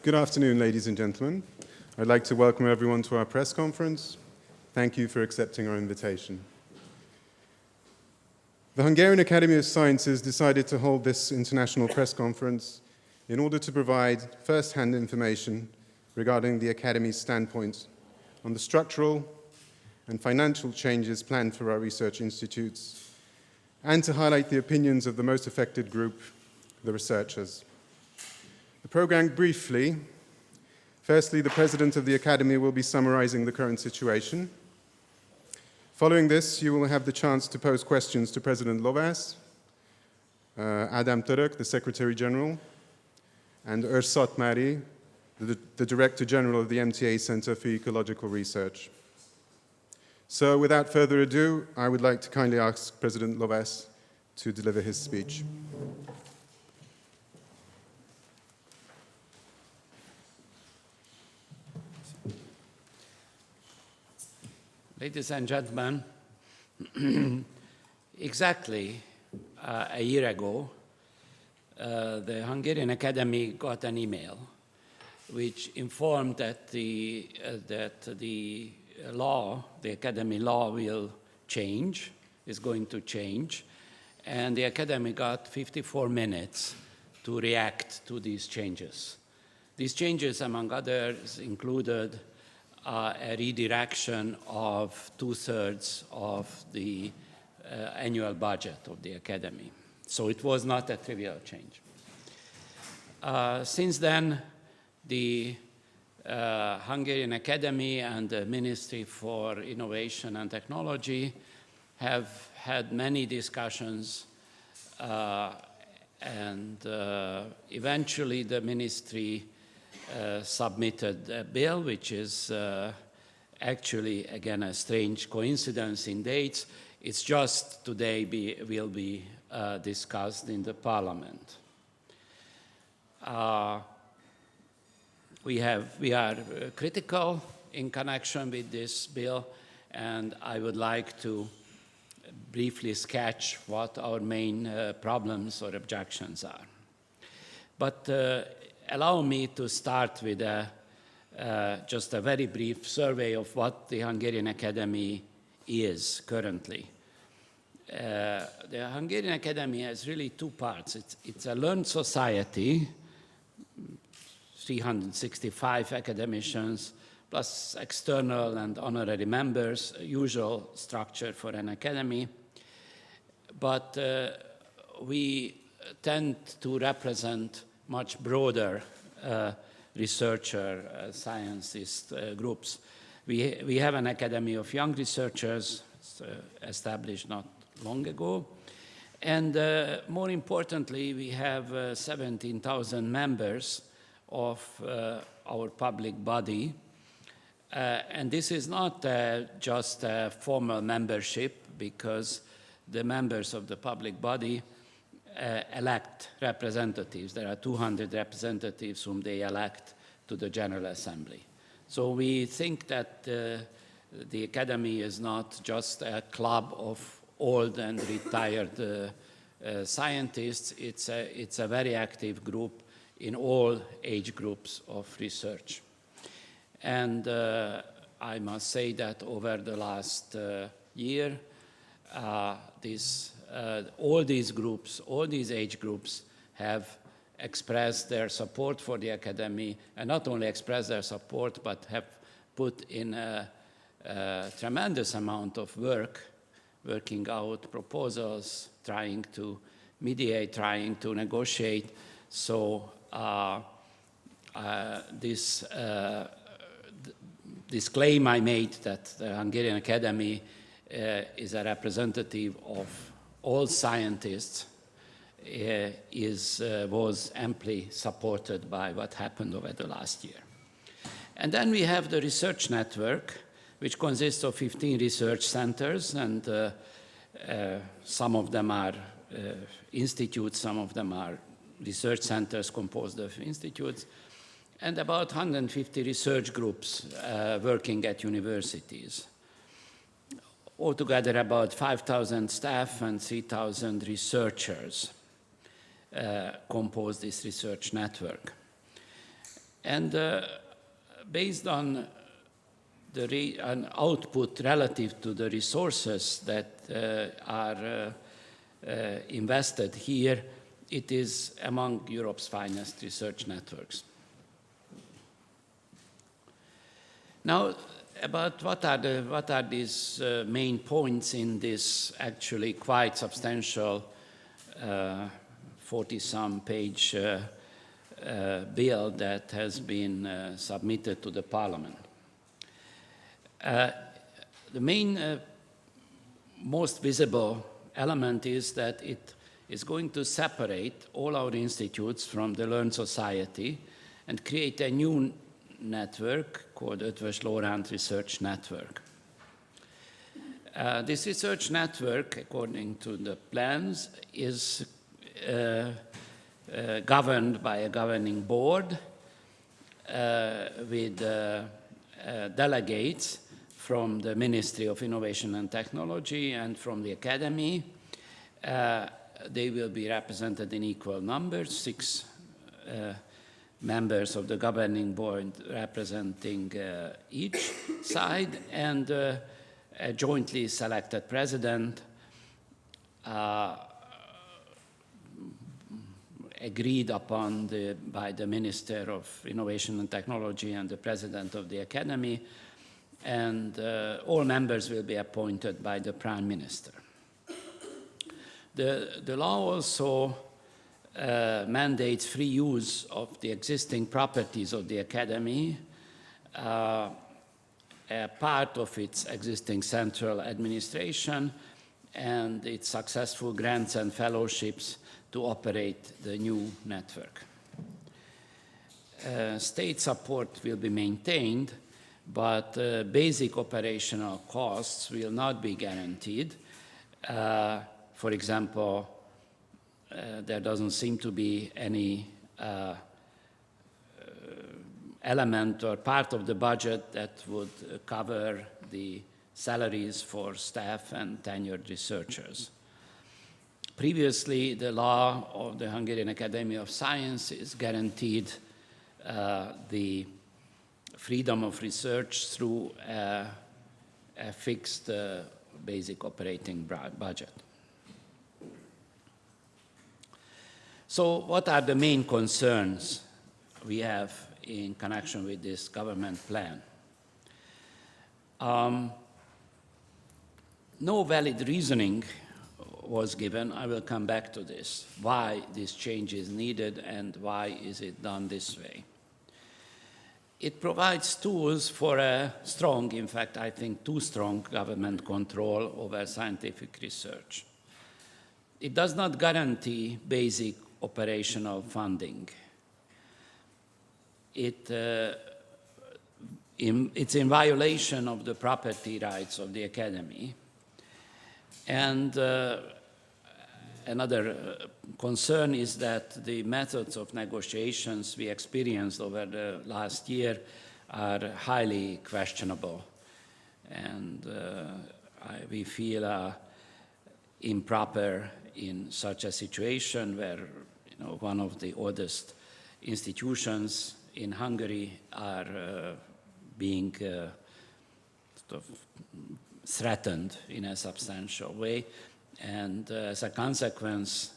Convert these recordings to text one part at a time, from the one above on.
Good afternoon, ladies and gentlemen. I'd like to welcome everyone to our press conference. Thank you for accepting our invitation. The Hungarian Academy of Sciences decided to hold this international press conference in order to provide first-hand information regarding the Academy's standpoint on the structural and financial changes planned for our research institutes, and to highlight the opinions of the most affected group, the researchers. The program briefly. Firstly, the President of the Academy will be summarizing the current situation. Following this, you will have the chance to pose questions to President Lovas, Adam Török, the Secretary General, and Ersat Mari, the Director General of the MTA Center for Ecological Research. So without further ado, I would like to kindly ask President Lovas to deliver his speech. Ladies and gentlemen, exactly a year ago, the Hungarian Academy got an email which informed that the Academy law will change, is going to change, and the Academy got 54 minutes to react to these changes. These changes, among others, included a redirection of 2/3 of the annual budget of the Academy. So it was not a trivial change. Since then, the Hungarian Academy and the Ministry for Innovation and Technology have had many discussions, and eventually the ministry submitted a bill, which is actually, again, a strange coincidence in dates. It's just today will be discussed in the Parliament. We are critical in connection with this bill, and I would like to briefly sketch what our main problems or objections are. But allow me to start with just a very brief survey of what the Hungarian Academy is currently. The Hungarian Academy has really two parts. It's a learned society, 365 academicians, plus external and honorary members, usual structure for an academy. But we tend to represent much broader researcher, scientist groups. We have an Academy of Young Researchers established not long ago. And more importantly, we have 17,000 members of our public body. And this is not just a formal membership, because the members of the public body elect representatives. There are 200 representatives whom they elect to the General Assembly. So we think that the Academy is not just a club of old and retired scientists. It's a very active group in all age groups of research. And I must say that over the last year, all these groups, all these age groups have expressed their support for the Academy, and not only expressed their support, but have put in a tremendous amount of work, working out proposals, trying to mediate, trying to negotiate. So this claim I made that the Hungarian Academy is a representative of all scientists was amply supported by what happened over the last year. And then we have the research network, which consists of 15 research centers, and some of them are institutes, some of them are research centers composed of institutes, and about 150 research groups working at universities. Altogether, about 5,000 staff and 3,000 researchers compose this research network. And based on an output relative to the resources that are invested here, it is among Europe's finest research networks. Now, about what are these main points in this actually quite substantial 40-some page bill that has been submitted to the Parliament. The main, most visible element is that it is going to separate all our institutes from the learned society and create a new network called Eötvös Loránd Research Network. This research network, according to the plans, is governed by a governing board with delegates from the Ministry of Innovation and Technology and from the Academy. They will be represented in equal numbers, 6 members of the governing board representing each side, and a jointly selected president agreed upon by the Minister of Innovation and Technology and the President of the Academy, and all members will be appointed by the Prime Minister. The law also mandates free use of the existing properties of the Academy, a part of its existing central administration, and its successful grants and fellowships to operate the new network. State support will be maintained, but basic operational costs will not be guaranteed. For example, there doesn't seem to be any element or part of the budget that would cover the salaries for staff and tenured researchers. Previously, the law of the Hungarian Academy of Sciences guaranteed the freedom of research through a fixed basic operating budget. So what are the main concerns we have in connection with this government plan? No valid reasoning was given. I will come back to this, why this change is needed and why is it done this way. It provides tools for a strong, in fact, I think too strong government control over scientific research. It does not guarantee basic operational funding. It's in violation of the property rights of the Academy. And another concern is that the methods of negotiations we experienced over the last year are highly questionable. And we feel improper in such a situation where one of the oldest institutions in Hungary are being sort of threatened in a substantial way, and as a consequence,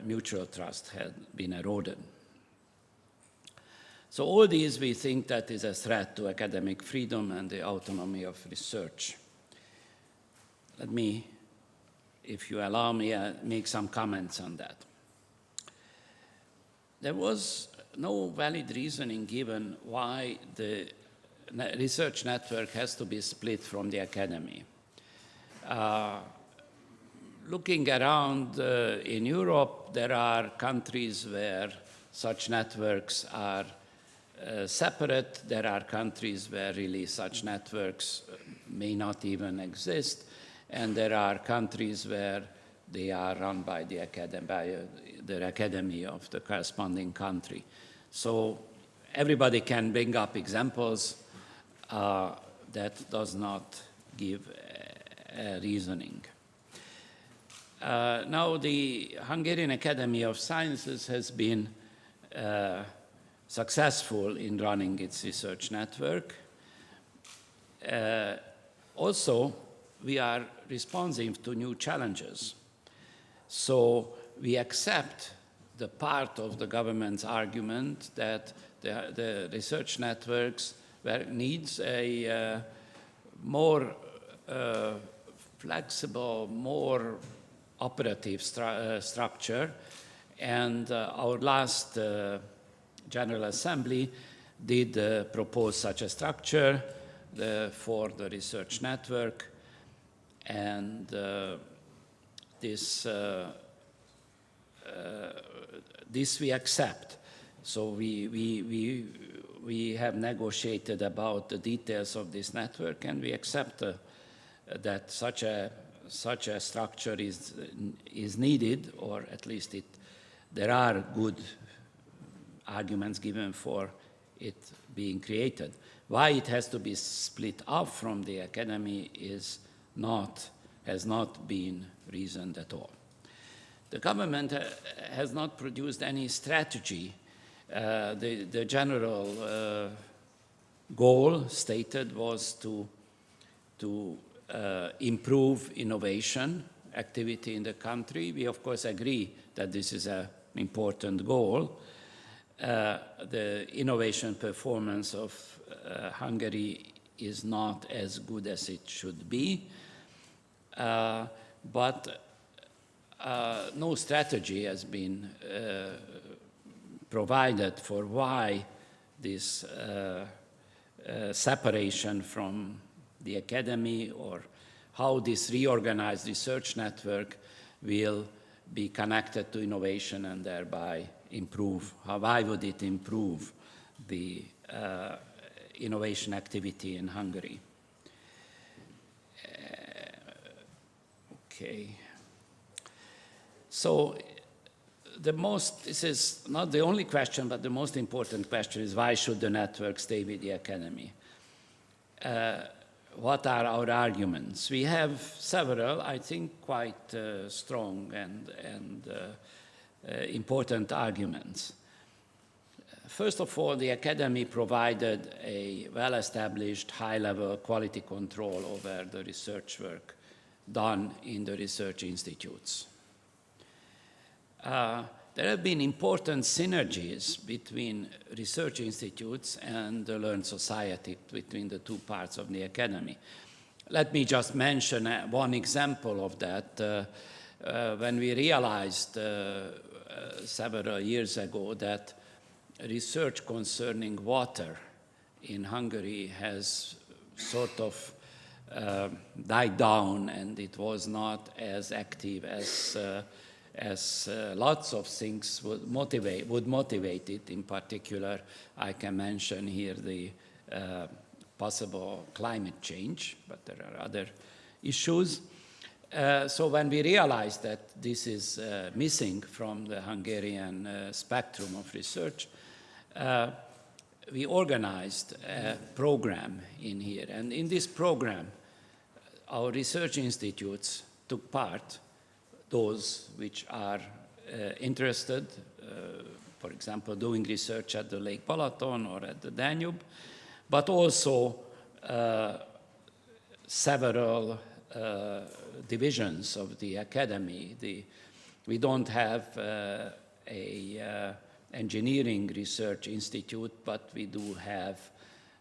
mutual trust had been eroded. So all these we think that is a threat to academic freedom and the autonomy of research. Let me, if you allow me, make some comments on that. There was no valid reasoning given why the research network has to be split from the Academy. Looking around in Europe, there are countries where such networks are separate. There are countries where really such networks may not even exist. And there are countries where they are run by the academy of the corresponding country. So everybody can bring up examples that does not give reasoning. Now the Hungarian Academy of Sciences has been successful in running its research network. Also, we are responsive to new challenges. So we accept the part of the government's argument that the research networks needs a more flexible, more operative structure. And our last General Assembly did propose such a structure for the research network. And this we accept. So we have negotiated about the details of this network, and we accept that such a structure is needed, or at least there are good arguments given for it being created. Why it has to be split up from the academy has not been reasoned at all. The government has not produced any strategy. The general goal stated was to improve innovation activity in the country. We, of course, agree that this is an important goal. The innovation performance of Hungary is not as good as it should be, but no strategy has been provided for why this separation from the academy, or how this reorganized research network will be connected to innovation and thereby improve. Why would it improve the innovation activity in Hungary? Okay. So this is not the only question, but the most important question is, why should the network stay with the academy? What are our arguments? We have several, I think, quite strong and important arguments. First of all, the academy provided a well-established high-level quality control over the research work done in the research institutes. There have been important synergies between research institutes and the learned society, between the two parts of the academy. Let me just mention one example of that. When we realized several years ago that research concerning water in Hungary has sort of died down, and it was not as active as lots of things would motivate it. In particular, I can mention here the possible climate change, but there are other issues. So when we realized that this is missing from the Hungarian spectrum of research, we organized a program in here. And in this program, our research institutes took part, those which are interested, for example, doing research at the Lake Balaton or at the Danube, but also several divisions of the academy. We don't have a engineering research institute, but we do have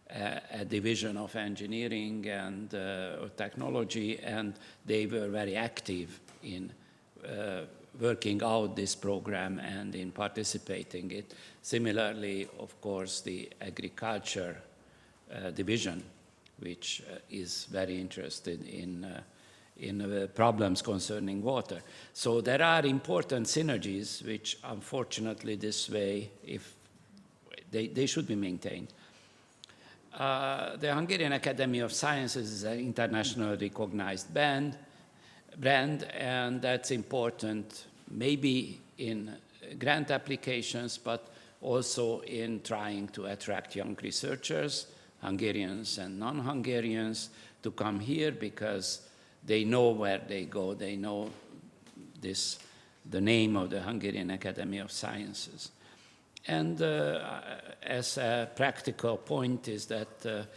a division of engineering and technology, and they were very active in working out this program and in participating in it. Similarly, of course, the agriculture division, which is very interested in problems concerning water. So there are important synergies which, unfortunately, this way, if they should be maintained. The Hungarian Academy of Sciences is an internationally recognized brand, and that's important maybe in grant applications, but also in trying to attract young researchers, Hungarians and non-Hungarians, to come here because they know where they go. They know the name of the Hungarian Academy of Sciences. And as a practical point is that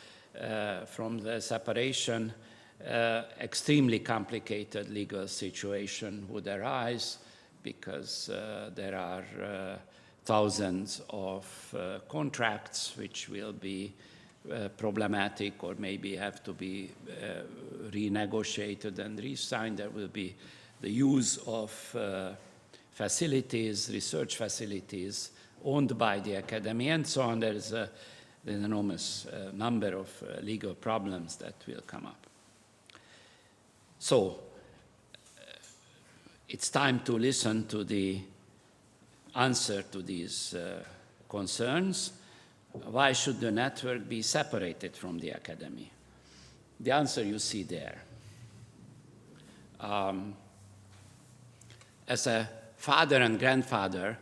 from the separation, extremely complicated legal situation would arise because there are thousands of contracts which will be problematic or maybe have to be renegotiated and re-signed. There will be the use of facilities, research facilities owned by the academy and so on. There's an enormous number of legal problems that will come up. So it's time to listen to the answer to these concerns. Why should the network be separated from the academy? The answer you see there. As a father and grandfather,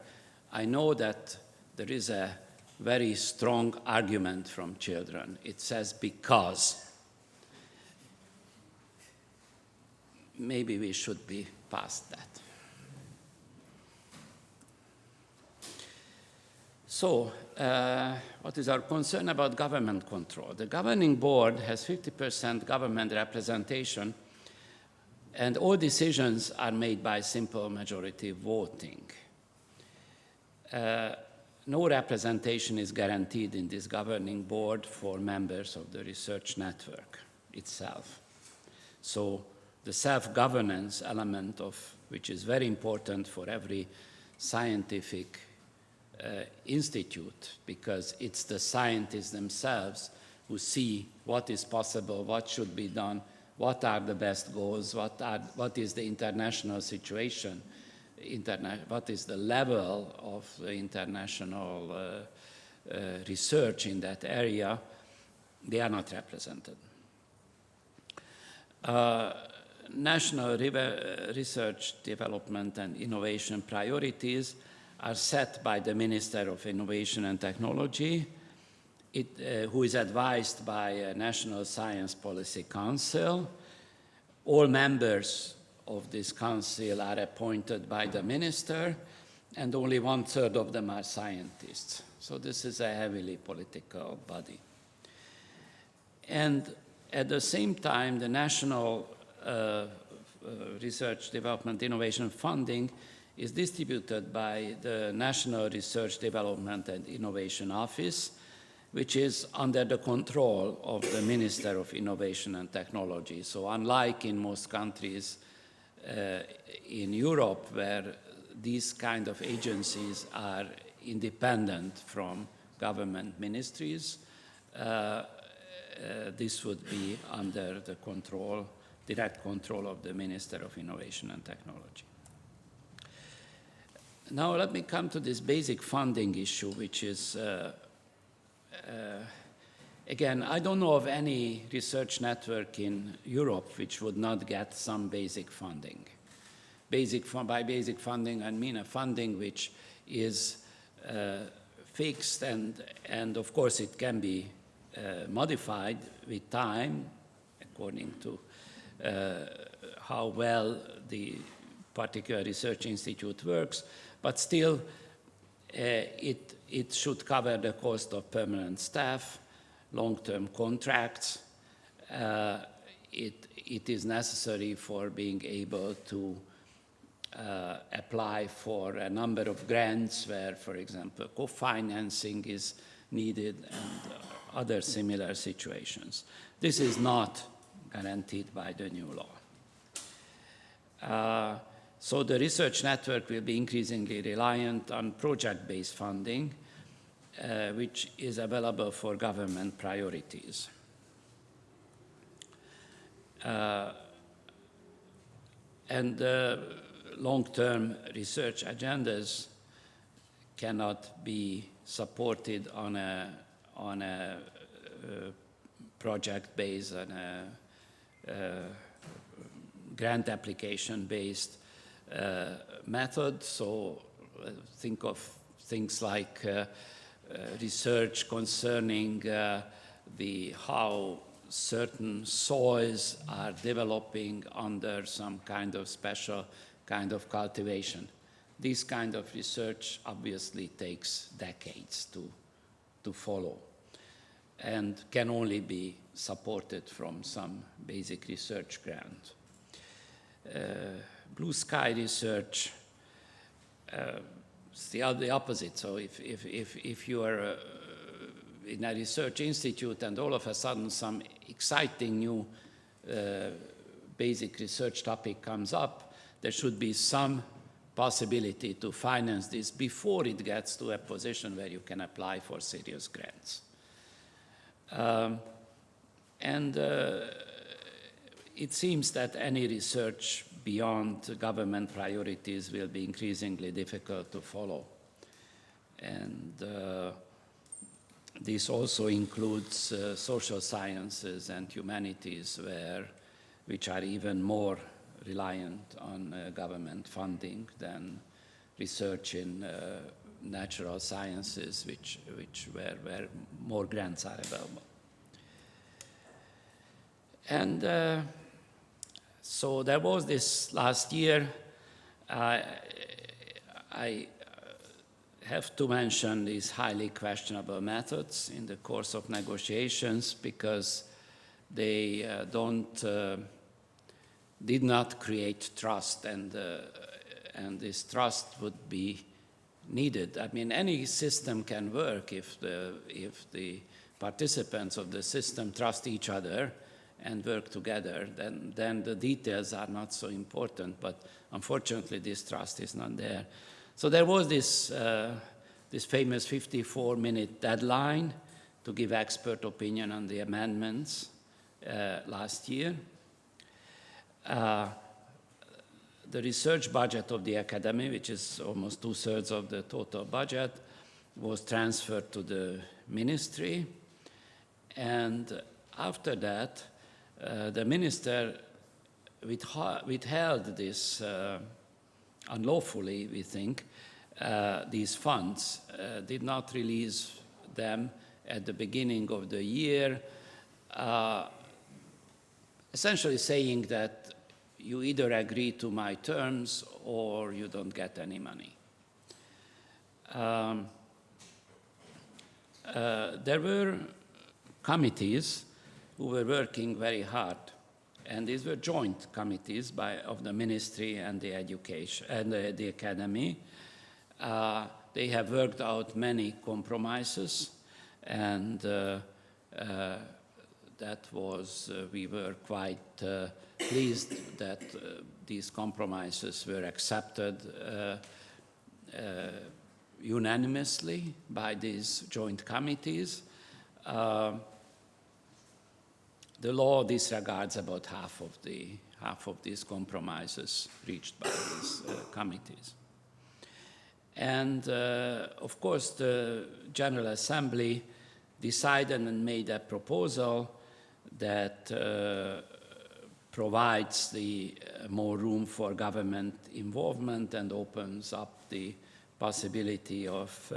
I know that there is a very strong argument from children. It says because. Maybe we should be past that. So, what is our concern about government control? The governing board has 50% government representation, and all decisions are made by simple majority voting. No representation is guaranteed in this governing board for members of the research network itself. So, the self-governance element which is very important for every scientific institute, because it's the scientists themselves who see what is possible, what should be done, what are the best goals, what is the international situation, what is the level of the international research in that area. They are not represented. National research, development, and innovation priorities are set by the Minister of Innovation and Technology, who is advised by a National Science Policy Council. All members of this council are appointed by the minister, and only 1/3 of them are scientists. So this is a heavily political body. And at the same time, the National Research, Development, Innovation funding is distributed by the National Research, Development, and Innovation Office, which is under the control of the Minister of Innovation and Technology. So unlike in most countries in Europe, where these kind of agencies are independent from government ministries, this would be under the direct control of the Minister of Innovation and Technology. Now let me come to this basic funding issue, which is, again, I don't know of any research network in Europe which would not get some basic funding. By basic funding, I mean a funding which is fixed, and of course it can be modified with time according to how well the particular research institute works, but still it should cover the cost of permanent staff, long-term contracts. It is necessary for being able to apply for a number of grants where, for example, co-financing is needed and other similar situations. This is not guaranteed by the new law. So the research network will be increasingly reliant on project-based funding, which is available for government priorities. And long-term research agendas cannot be supported on a project-based and a grant application-based method. So think of things like research concerning how certain soils are developing under some kind of special kind of cultivation. this kind of research obviously takes decades to follow and can only be supported from some basic research grant. Blue sky research is the opposite. So if you are in a research institute and all of a sudden some exciting new basic research topic comes up, there should be some possibility to finance this before it gets to a position where you can apply for serious grants. It seems that any research beyond government priorities will be increasingly difficult to follow. And this also includes social sciences and humanities, which are even more reliant on government funding than research in natural sciences, where more grants are available. And so there was this last year. I have to mention these highly questionable methods in the course of negotiations because they did not create trust, and this trust would be needed. I mean, any system can work if the participants of the system trust each other and work together, then the details are not so important, but unfortunately this trust is not there. So there was this famous 54-minute deadline to give expert opinion on the amendments last year. The research budget of the academy, which is almost 2/3 of the total budget, was transferred to the ministry. And after that, the minister withheld this unlawfully, we think, these funds, did not release them at the beginning of the year, essentially saying that you either agree to my terms or you don't get any money. There were committees who were working very hard, and these were joint committees of the ministry and the education and the academy. They have worked out many compromises, and we were quite pleased that these compromises were accepted unanimously by these joint committees. The law disregards about half of these compromises reached by these committees. And of course, the General Assembly decided and made a proposal that provides more room for government involvement and opens up the possibility of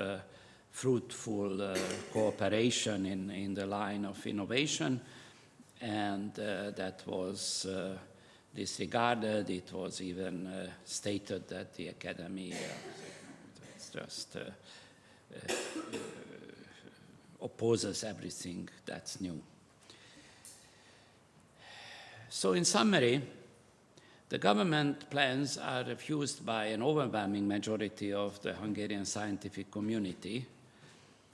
fruitful cooperation in the line of innovation. And that was disregarded. It was even stated that the academy just opposes everything that's new. So in summary, the government plans are refused by an overwhelming majority of the Hungarian scientific community.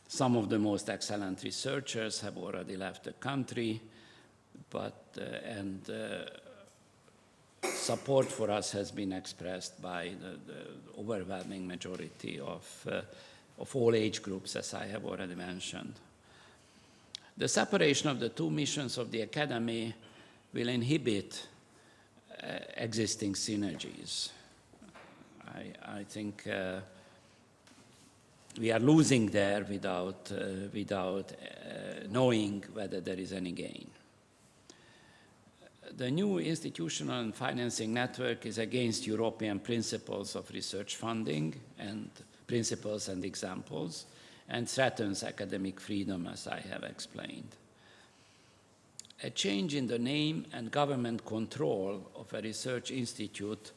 Some of the most excellent researchers have already left the country, and support for us has been expressed by the overwhelming majority of all age groups, as I have already mentioned. The separation of the two missions of the academy will inhibit existing synergies. I think we are losing there without knowing whether there is any gain. The new institutional and financing network is against European principles of research funding and principles and examples, and threatens academic freedom, as I have explained. A change in the name and government control of a research institute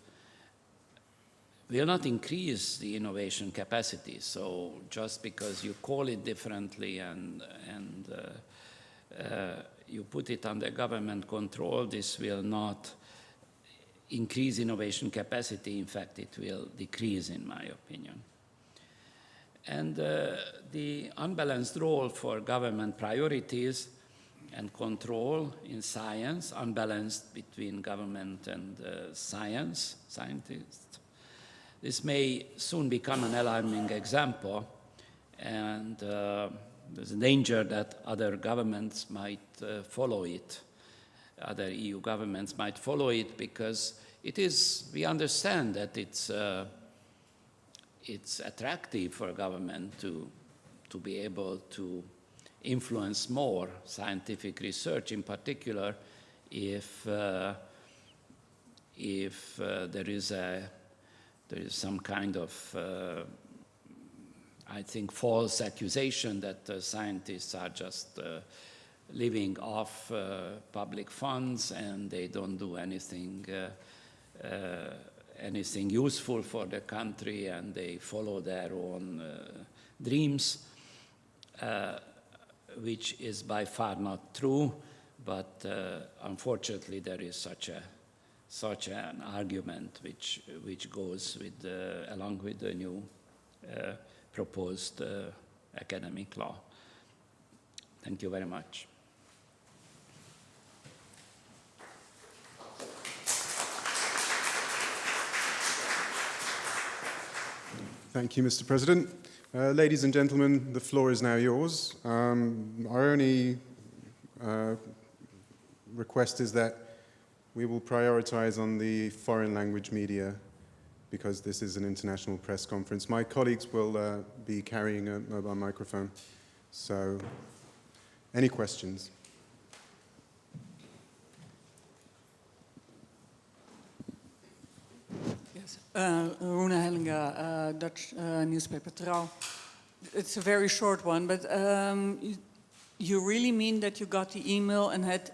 will not increase the innovation capacity. So just because you call it differently and you put it under government control, this will not increase innovation capacity. In fact, it will decrease, in my opinion. And the unbalanced role for government priorities and control in science, unbalanced between government and scientists. This may soon become an alarming example, and there's a danger that other governments might follow it. Other EU governments might follow it because we understand that it's attractive for a government to be able to influence more scientific research, in particular if there is some kind of, I think, false accusation that scientists are just living off public funds and they don't do anything useful for the country, and they follow their own dreams, which is by far not true, but unfortunately there is such an argument which goes with along with the new proposed academic law. Thank you very much. Thank you, Mr. President. Ladies and gentlemen, the floor is now yours. Our only request is that we will prioritize on the foreign language media because this is an international press conference. My colleagues will be carrying a mobile microphone. So, any questions? Yes, Runa Hellinga, Dutch newspaper Trouw. It's a very short one, but you really mean that you got the email and had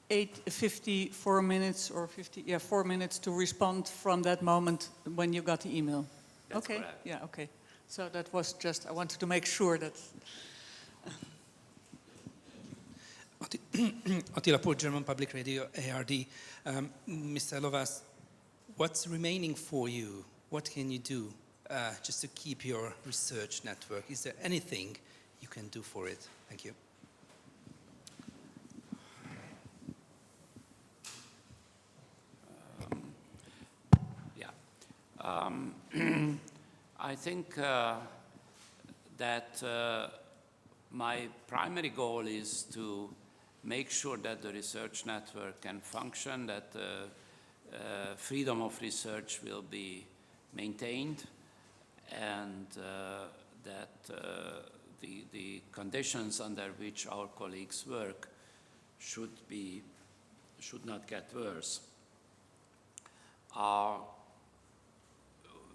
54 minutes or 4 minutes to respond from that moment when you got the email? That's okay. Correct. Yeah, okay. So that was just, I wanted to make sure that... Attila Pohl, German Public Radio, ARD. Mr. Lovas, what's remaining for you? What can you do just to keep your research network? Is there anything you can do for it? Thank you. I think that my primary goal is to make sure that the research network can function, that freedom of research will be maintained, and that the conditions under which our colleagues work should not get worse.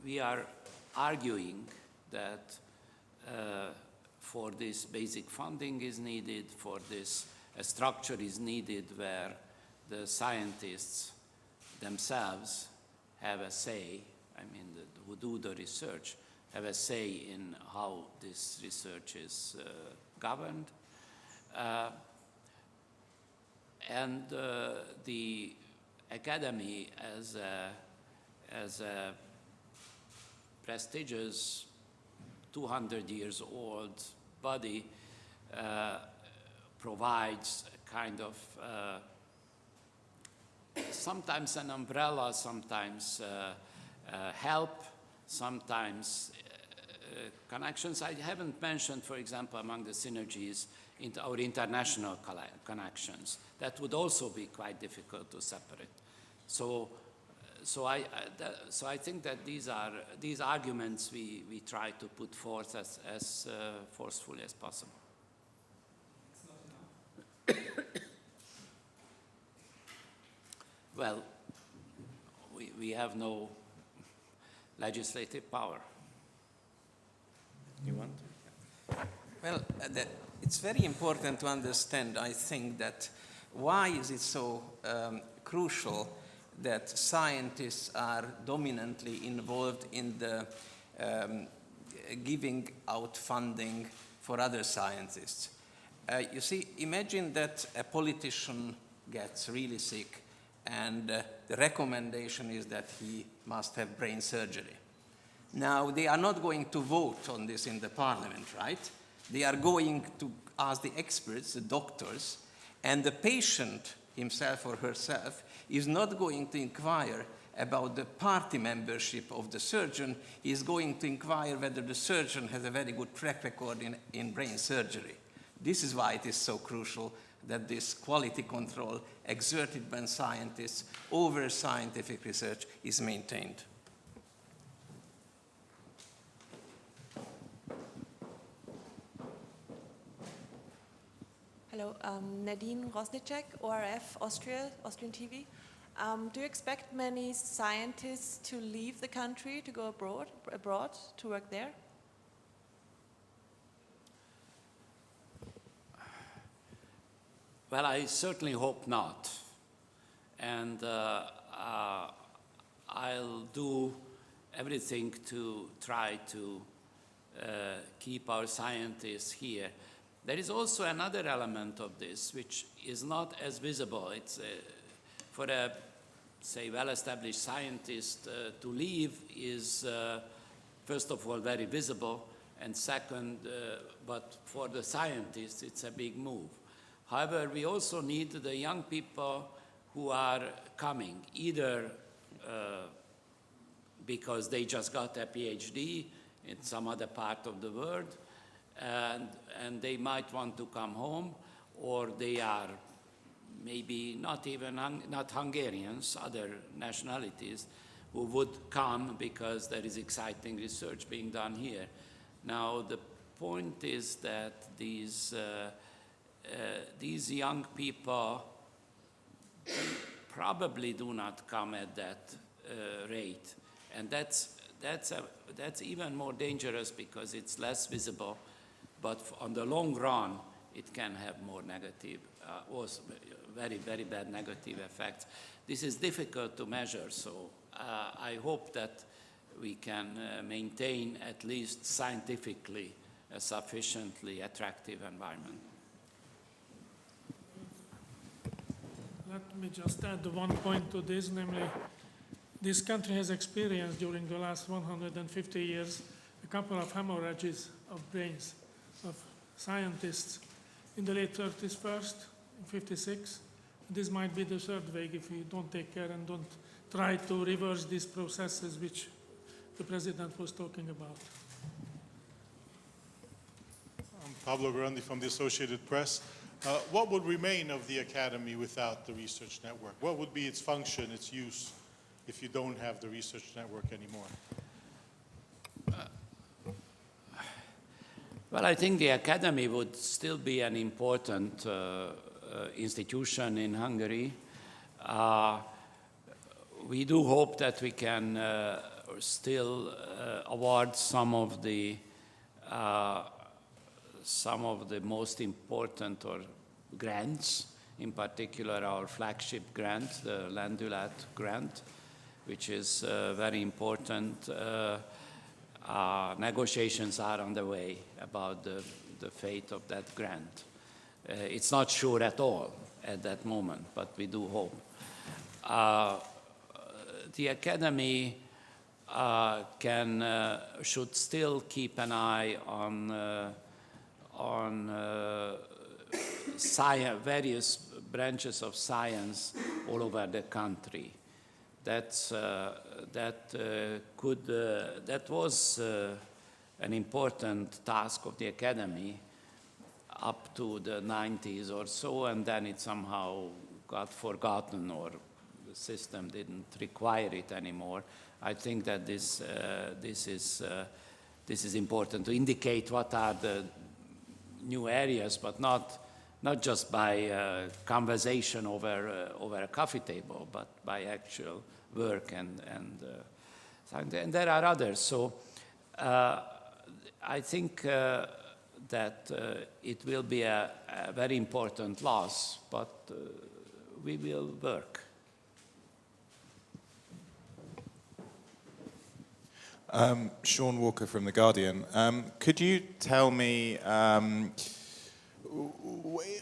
We are arguing that for this basic funding is needed, for this a structure is needed where the scientists themselves have a say, who do the research, have a say in how this research is governed. And the academy as a prestigious 200 years old body provides a kind of sometimes an umbrella, sometimes help, sometimes connections. I haven't mentioned, for example, among the synergies, our international connections. That would also be quite difficult to separate. So I think that these arguments we try to put forth as forcefully as possible. Well, we have no legislative power. You want to? Well, it's very important to understand, I think, that why is it so crucial that scientists are dominantly involved in the giving out funding for other scientists. You see, imagine that a politician gets really sick and the recommendation is that he must have brain surgery. Now, they are not going to vote on this in the parliament, right? They are going to ask the experts, the doctors, and the patient himself or herself is not going to inquire about the party membership of the surgeon. He is going to inquire whether the surgeon has a very good track record in brain surgery. This is why it is so crucial that this quality control exerted by scientists over scientific research is maintained. Hello, Nadine Rosnicek, ORF Austria, Austrian TV. Do you expect many scientists to leave the country to go abroad to work there? Well, I certainly hope not. And I'll do everything to try to keep our scientists here. There is also another element of this which is not as visible. It's for a, say, well-established scientist to leave is, first of all, very visible, and second, but for the scientists, it's a big move. However, we also need the young people who are coming, either because they just got a PhD in some other part of the world, and they might want to come home, or they are maybe not even not Hungarians, other nationalities, who would come because there is exciting research being done here. Now, the point is that these young people probably do not come at that rate, and that's even more dangerous because it's less visible. But on the long run, it can have more negative, also very, very bad negative effects. This is difficult to measure, so I hope that we can maintain, at least scientifically, a sufficiently attractive environment. Let me just add one point to this, namely, this country has experienced during the last 150 years a couple of hemorrhages of brains of scientists. In the late 30s first, in 56. This might be the third wave if we don't take care and don't try to reverse these processes which the president was talking about. I'm Pablo Grandi from the Associated Press. What would remain of the Academy without the research network? What would be its function, its use, if you don't have the research network anymore? Well, I think the Academy would still be an important institution in Hungary. We do hope that we can still award some of the most important or grants, in particular our flagship grant, the Lendület grant, which is very important. Negotiations are on the way about the fate of that grant. It's not sure at all at that moment, but we do hope. The Academy should still keep an eye on various branches of science all over the country. That was an important task of the Academy up to the 90s or so, and then it somehow got forgotten or the system didn't require it anymore. I think that this is important to indicate what are the new areas, but not just by conversation over a coffee table, but by actual work and there are others. So I think that it will be a very important loss, but we will work. Sean Walker from The Guardian. Could you tell me,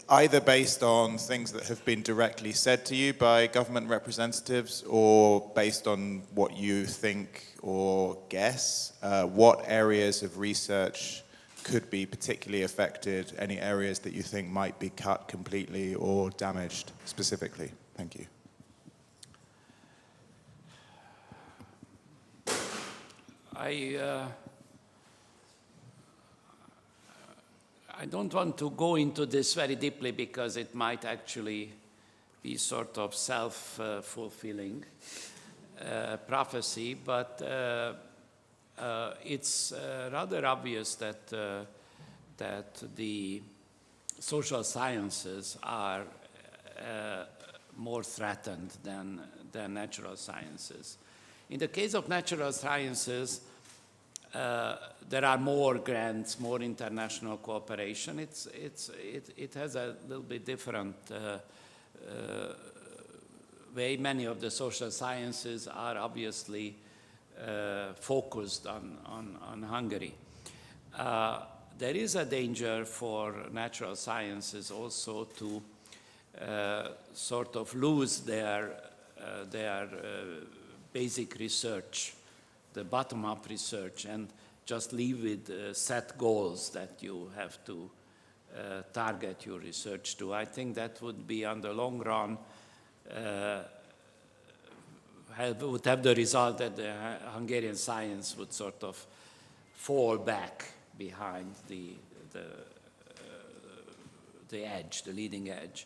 either based on things that have been directly said to you by government representatives or based on what you think or guess, what areas of research could be particularly affected, any areas that you think might be cut completely or damaged specifically? Thank you. I don't want to go into this very deeply because it might actually be sort of self-fulfilling prophecy, but it's rather obvious that the social sciences are more threatened than natural sciences. In the case of natural sciences, there are more grants, more international cooperation. It has a little bit different way. Many of the social sciences are obviously focused on Hungary. There is a danger for natural sciences also to sort of lose their basic research, the bottom-up research, and just leave with set goals that you have to target your research to. I think that would be, on the long run, would have the result that the Hungarian science would sort of fall back behind the edge, the leading edge.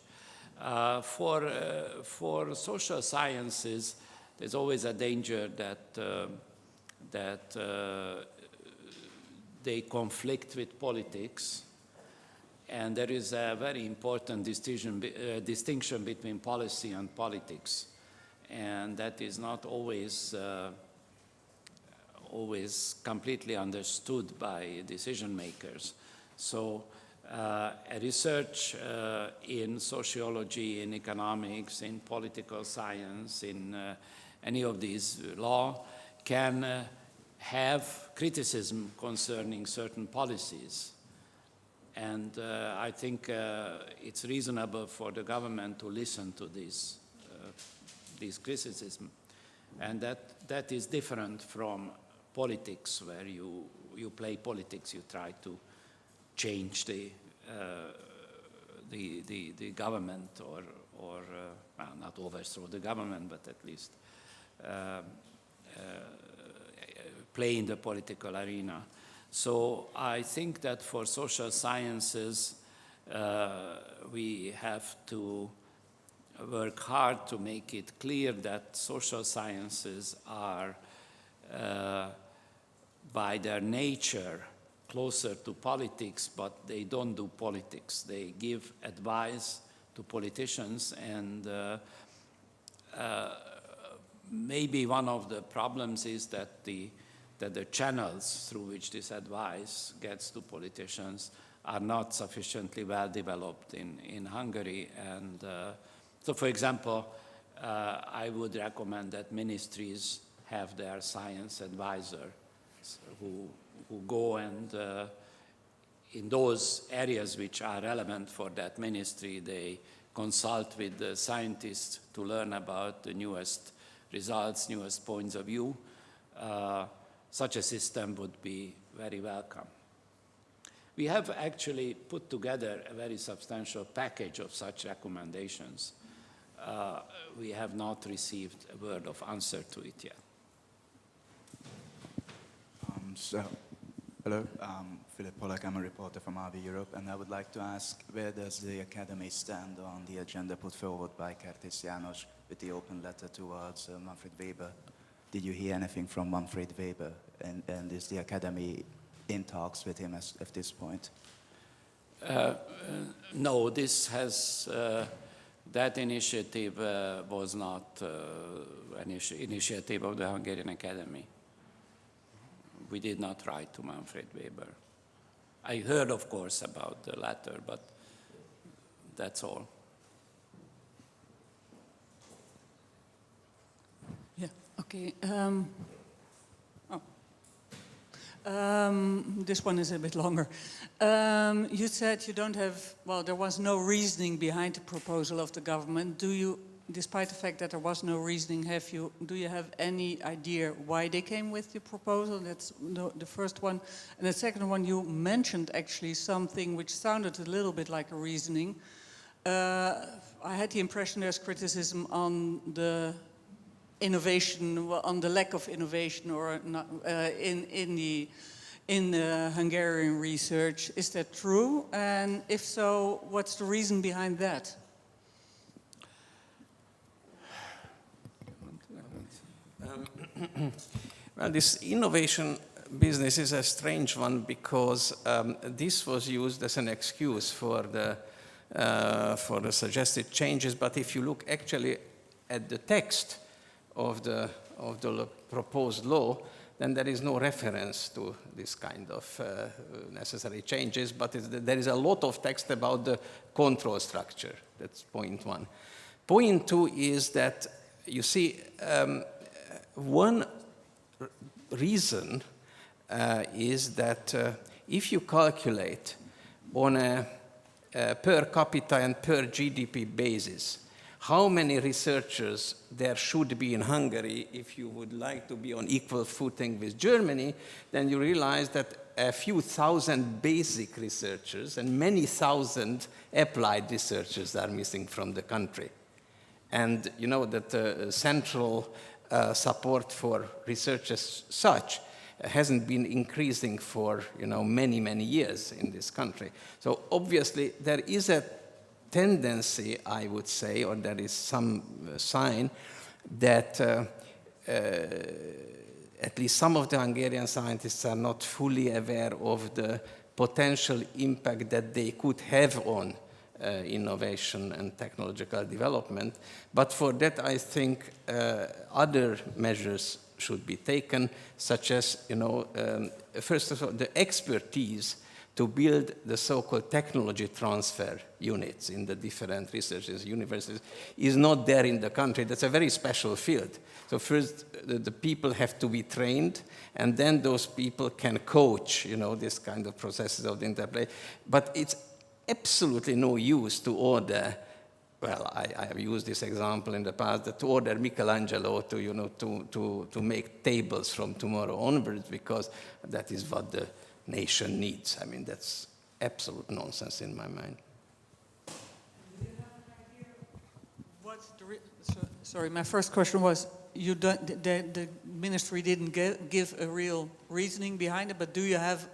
For social sciences, there's always a danger that they conflict with politics, and there is a very important distinction between policy and politics, and that is not always completely understood by decision makers. So a research in sociology, in economics, in political science, in any of these law can have criticism concerning certain policies. And I think it's reasonable for the government to listen to these criticism. And that is different from politics, where you play politics, you try to change the government or well, not overthrow the government, but at least play in the political arena. So I think that for social sciences, we have to work hard to make it clear that social sciences are, by their nature, closer to politics, but they don't do politics. They give advice to politicians, and maybe one of the problems is that the channels through which this advice gets to politicians are not sufficiently well developed in Hungary. And so, for example, I would recommend that ministries have their science advisor who go and in those areas which are relevant for that ministry, they consult with the scientists to learn about the newest results, newest points of view. Such a system would be very welcome. We have actually put together a very substantial package of such recommendations. We have not received a word of answer to it yet. Hello, Philip Pollack, I'm a reporter from RV Europe, and I would like to ask, where does the Academy stand on the agenda put forward by Kertész János with the open letter towards Manfred Weber? Did you hear anything from Manfred Weber, and is the Academy in talks with him at this point? No, this has, that initiative was not an initiative of the Hungarian Academy. We did not write to Manfred Weber. I heard, of course, about the letter, but that's all. Yeah, okay. This one is a bit longer. You said you don't have, well, there was no reasoning behind the proposal of the government. Do you, despite the fact that there was no reasoning, do you have any idea why they came with the proposal? That's the first one. And the second one, you mentioned actually something which sounded a little bit like a reasoning. I had the impression there's criticism on the innovation, on the lack of innovation or not, in the Hungarian research. Is that true? And if so, what's the reason behind that? Well, this innovation business is a strange one because this was used as an excuse for the suggested changes. But if you look actually at the text of the proposed law, then there is no reference to this kind of necessary changes. But there is a lot of text about the control structure. That's point one. Point two is that, you see, one reason is that if you calculate on a per capita and per GDP basis how many researchers there should be in Hungary if you would like to be on equal footing with Germany, then you realize that a few thousand basic researchers and many thousand applied researchers are missing from the country. And you know that central support for research as such hasn't been increasing for many, many years in this country. So obviously there is a tendency, I would say, or there is some sign that at least some of the Hungarian scientists are not fully aware of the potential impact that they could have on innovation and technological development. But for that, I think other measures should be taken, such as, first of all, the expertise to build the so-called technology transfer units in the different research universities is not there in the country. That's a very special field. So first, the people have to be trained, and then those people can coach, this kind of processes of the interplay. But it's absolutely no use to order, well, I have used this example in the past, to order Michelangelo to make tables from tomorrow onwards, because that is what the nation needs. I mean, that's absolute nonsense in my mind. Do you have an idea what's the sorry, my first question was, the ministry didn't give a real reasoning behind it, but do you have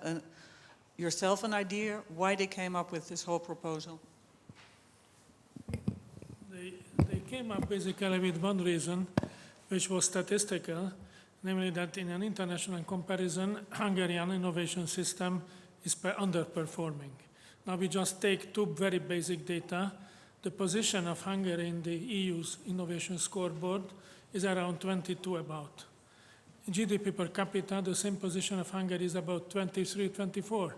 yourself an idea why they came up with this whole proposal? They came up basically with one reason, which was statistical, namely that in an international comparison, Hungarian innovation system is underperforming. Now we just take two very basic data. The position of Hungary in the EU's innovation scoreboard is around 22 about. In GDP per capita, the same position of Hungary is about 23, 24.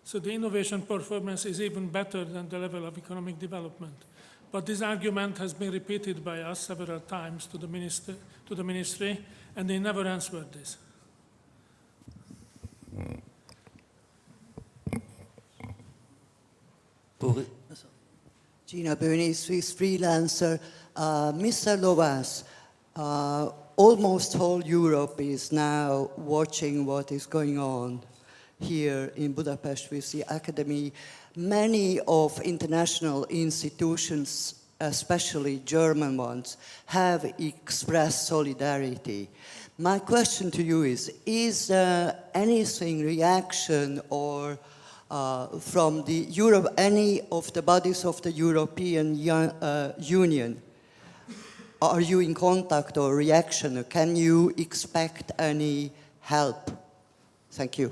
So the innovation performance is even better than the level of economic development. But this argument has been repeated by us several times to the ministry, and they never answered this. Gina Burney, Swiss freelancer. Mr. Lovas, almost whole Europe is now watching what is going on here in Budapest with the academy. Many of international institutions, especially German ones, have expressed solidarity. My question to you is there anything, reaction or from the any of the bodies of the European Union? Are you in contact or reaction? Can you expect any help? Thank you.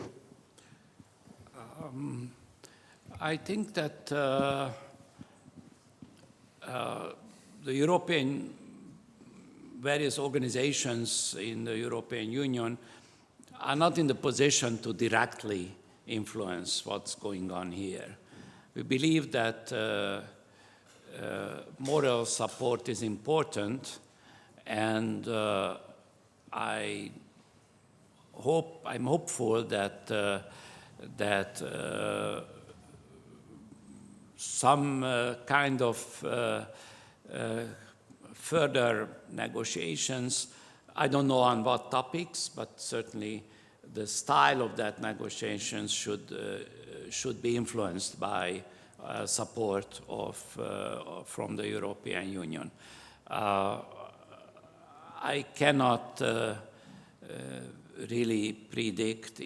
I think that the European various organizations in the European Union are not in the position to directly influence what's going on here. We believe that moral support is important, and I I'm hopeful that some kind of further negotiations, I don't know on what topics, but certainly the style of that negotiations should be influenced by support from the European Union. I cannot really predict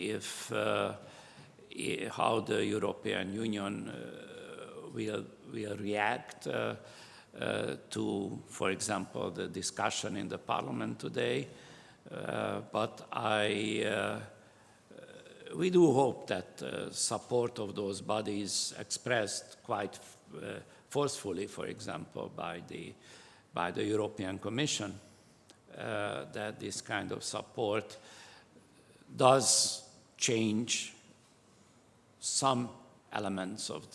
how the European Union will react to, for example, the discussion in the Parliament today. But we do hope that support of those bodies expressed quite forcefully, for example, by the European Commission, that this kind of support does change some elements of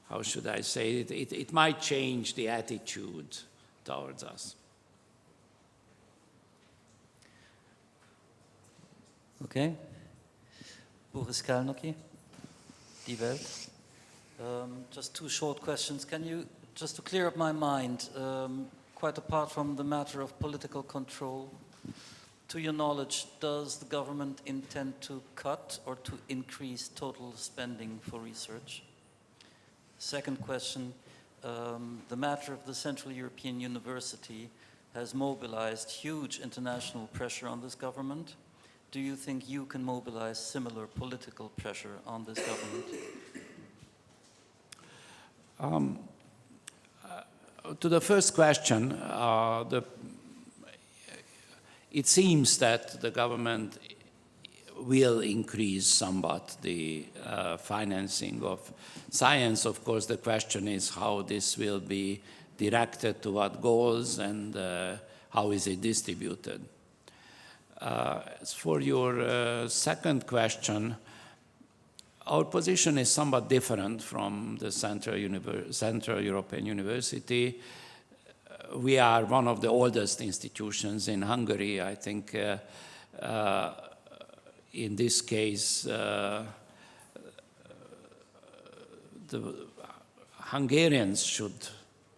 how should I say it? It might change the attitude towards us. Okay. Boris Kalnoky, Die Welt. Just two short questions. Can you, just to clear up my mind, quite apart from the matter of political control, to your knowledge, does the government intend to cut or to increase total spending for research? Second question, the matter of the Central European University has mobilized huge international pressure on this government. Do you think you can mobilize similar political pressure on this government? To the first question, it seems that the government will increase somewhat the financing of science. Of course, the question is how this will be directed to what goals and how is it distributed. As for your second question, our position is somewhat different from the Central European University. We are one of the oldest institutions in Hungary. I think in this case, the Hungarians should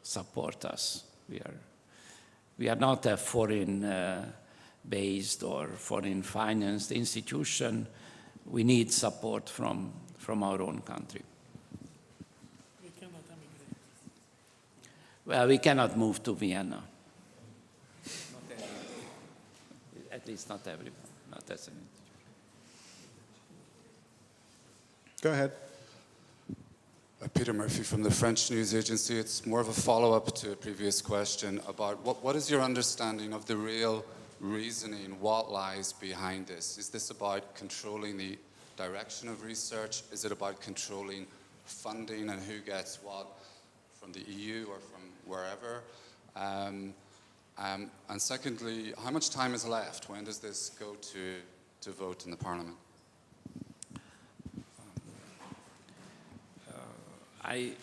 support us. We are not a foreign-based or foreign-financed institution. We need support from our own country. We cannot emigrate. Well, we cannot move to Vienna. Not everyone. At least not everyone, not as an institution. Go ahead. Peter Murphy from the French news agency. It's more of a follow-up to a previous question about what is your understanding of the real reasoning, what lies behind this? Is this about controlling the direction of research? Is it about controlling funding and who gets what from the EU or from wherever? And secondly, how much time is left? When does this go to vote in the Parliament? I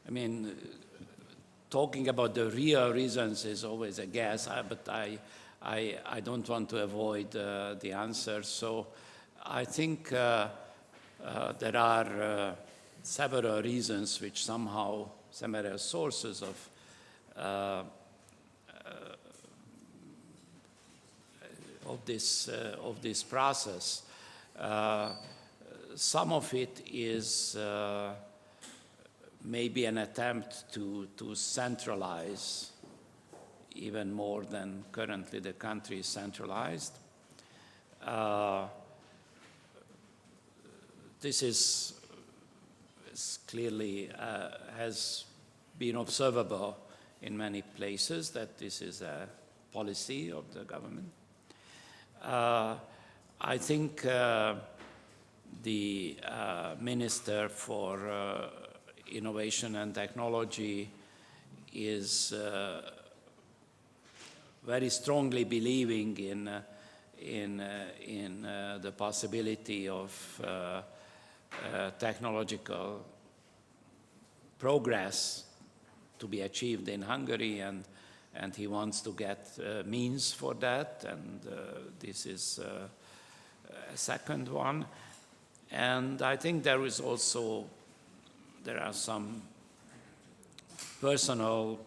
mean, talking about the real reasons is always a guess, but I don't want to avoid the answer. So I think there are several reasons which somehow, several sources of this process. Some of it is maybe an attempt to centralize even more than currently the country is centralized. This is clearly has been observable in many places that this is a policy of the government. I think the Minister for Innovation and Technology is very strongly believing in the possibility of technological progress to be achieved in Hungary, and he wants to get means for that, and this is a second one. And I think there are some personal,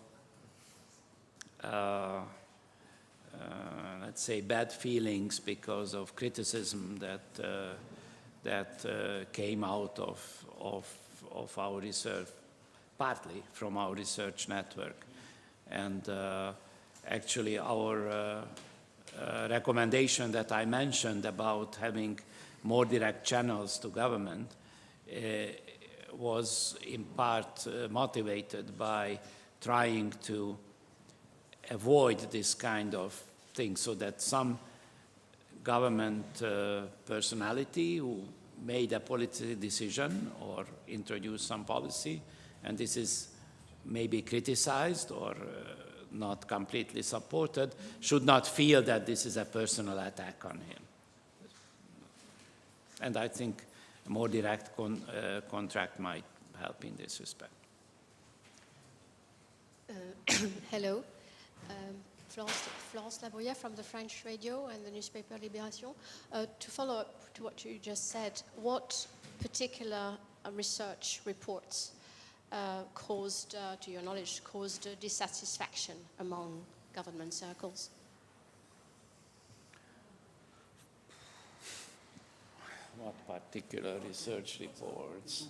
let's say, bad feelings because of criticism that came out of our research, partly from our research network. And actually our recommendation that I mentioned about having more direct channels to government was in part motivated by trying to avoid this kind of thing, so that some government personality who made a policy decision or introduced some policy, and this is maybe criticized or not completely supported, should not feel that this is a personal attack on him. And I think a more direct contract might help in this respect. Hello. Florence Labruyère from the French radio and the newspaper Libération. To follow up to what you just said, what particular research reports caused, to your knowledge, caused dissatisfaction among government circles? What particular research reports?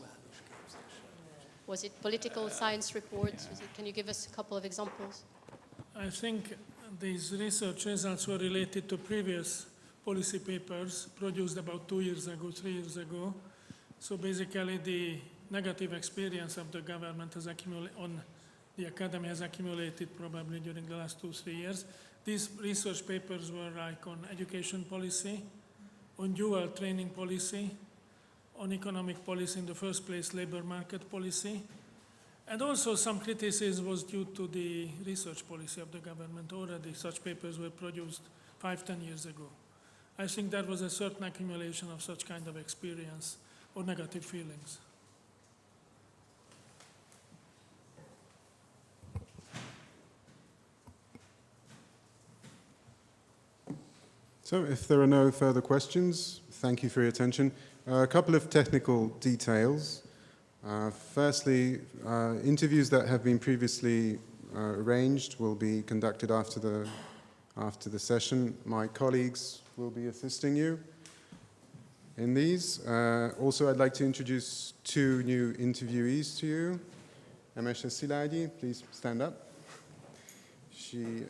Was it political science reports? Can you give us a couple of examples? I think these research results were related to previous policy papers produced about 2 years ago, 3 years ago. So basically the negative experience of the government on the academy has accumulated probably during the last 2-3 years. These research papers were like on education policy, on dual training policy, on economic policy in the first place, labor market policy, and also some criticism was due to the research policy of the government. Already such papers were produced 5-10 years ago. I think there was a certain accumulation of such kind of experience or negative feelings. So if there are no further questions, thank you for your attention. A couple of technical details. Firstly, interviews that have been previously arranged will be conducted after the session. My colleagues will be assisting you in these. Also, I'd like to introduce 2 new interviewees to you. Emese Szilágyi, please stand up. She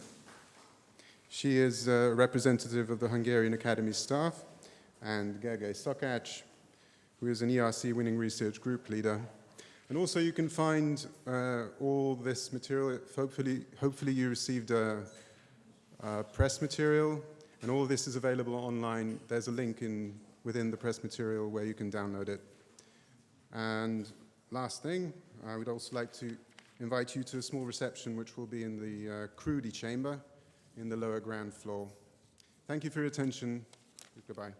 is a representative of the Hungarian Academy staff, and Gergely Szakács, who is an ERC winning research group leader. And also you can find all this material. Hopefully you received a press material, and all this is available online. There's a link within the press material where you can download it. And last thing, I would also like to invite you to a small reception which will be in the Krudi chamber in the lower ground floor. Thank you for your attention. Goodbye.